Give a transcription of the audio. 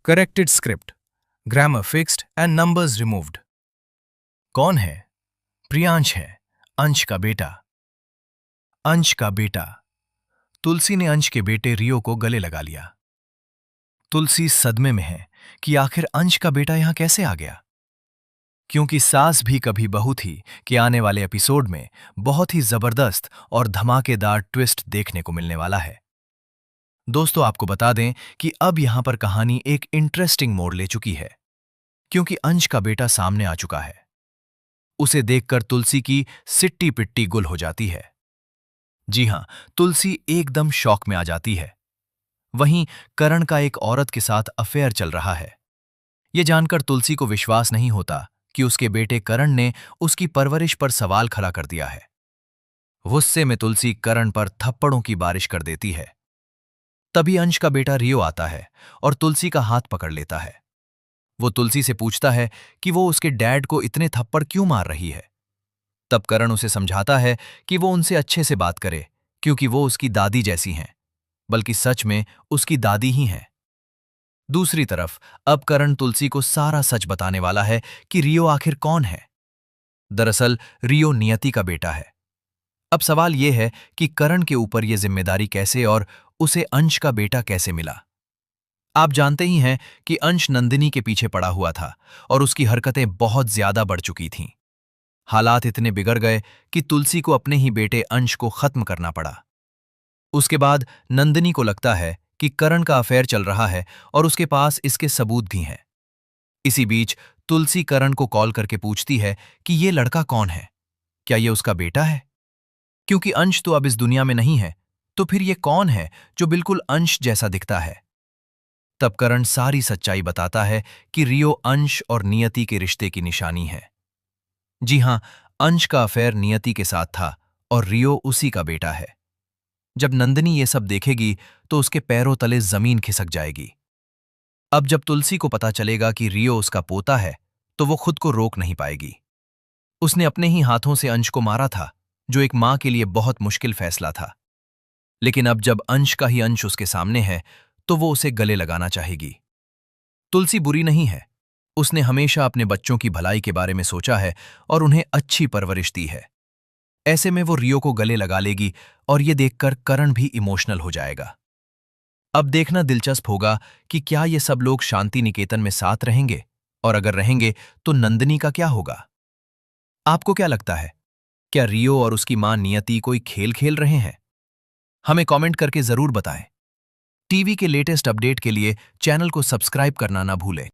Corrected script, grammar fixed and numbers removed. कौन है? प्रियांश है, अंश का बेटा। अंश का बेटा। तुलसी ने अंश के बेटे रियो को गले लगा लिया। तुलसी सदमे में है कि आखिर अंश का बेटा यहां कैसे आ गया, क्योंकि सास भी कभी बहू थी कि आने वाले एपिसोड में बहुत ही जबरदस्त और धमाकेदार ट्विस्ट देखने को मिलने वाला है। दोस्तों, आपको बता दें कि अब यहां पर कहानी एक इंटरेस्टिंग मोड़ ले चुकी है, क्योंकि अंश का बेटा सामने आ चुका है। उसे देखकर तुलसी की सिट्टी पिट्टी गुल हो जाती है। जी हां, तुलसी एकदम शॉक में आ जाती है। वहीं करण का एक औरत के साथ अफेयर चल रहा है। यह जानकर तुलसी को विश्वास नहीं होता कि उसके बेटे करण ने उसकी परवरिश पर सवाल खड़ा कर दिया है। गुस्से में तुलसी करण पर थप्पड़ों की बारिश कर देती है। तभी अंश का बेटा रियो आता है और तुलसी का हाथ पकड़ लेता है। वो तुलसी से पूछता है कि वो उसके डैड को इतने थप्पड़ क्यों मार रही है। तब करण उसे समझाता है कि वो उनसे अच्छे से बात करे, क्योंकि वो उसकी दादी जैसी हैं, बल्कि सच में उसकी दादी ही हैं। दूसरी तरफ अब करण तुलसी को सारा सच बताने वाला है कि रियो आखिर कौन है। दरअसल रियो नियति का बेटा है। अब सवाल यह है कि करण के ऊपर यह जिम्मेदारी कैसे और उसे अंश का बेटा कैसे मिला। आप जानते ही हैं कि अंश नंदिनी के पीछे पड़ा हुआ था और उसकी हरकतें बहुत ज्यादा बढ़ चुकी थीं। हालात इतने बिगड़ गए कि तुलसी को अपने ही बेटे अंश को खत्म करना पड़ा। उसके बाद नंदिनी को लगता है कि करण का अफेयर चल रहा है और उसके पास इसके सबूत भी हैं। इसी बीच तुलसी करण को कॉल करके पूछती है कि ये लड़का कौन है, क्या ये उसका बेटा है? क्योंकि अंश तो अब इस दुनिया में नहीं है, तो फिर ये कौन है जो बिल्कुल अंश जैसा दिखता है? तब करण सारी सच्चाई बताता है कि रियो अंश और नियति के रिश्ते की निशानी है। जी हां, अंश का अफेयर नियति के साथ था और रियो उसी का बेटा है। जब नंदिनी ये सब देखेगी तो उसके पैरों तले जमीन खिसक जाएगी। अब जब तुलसी को पता चलेगा कि रियो उसका पोता है, तो वो खुद को रोक नहीं पाएगी। उसने अपने ही हाथों से अंश को मारा था, जो एक मां के लिए बहुत मुश्किल फैसला था। लेकिन अब जब अंश का ही अंश उसके सामने है, तो वो उसे गले लगाना चाहेगी। तुलसी बुरी नहीं है। उसने हमेशा अपने बच्चों की भलाई के बारे में सोचा है और उन्हें अच्छी परवरिश दी है। ऐसे में वो रियो को गले लगा लेगी और ये देखकर करण भी इमोशनल हो जाएगा। अब देखना दिलचस्प होगा कि क्या ये सब लोग शांति निकेतन में साथ रहेंगे, और अगर रहेंगे तो नंदिनी का क्या होगा। आपको क्या लगता है, क्या रियो और उसकी मां नियति कोई खेल खेल रहे हैं? हमें कमेंट करके जरूर बताएं। टीवी के लेटेस्ट अपडेट के लिए चैनल को सब्सक्राइब करना ना भूलें।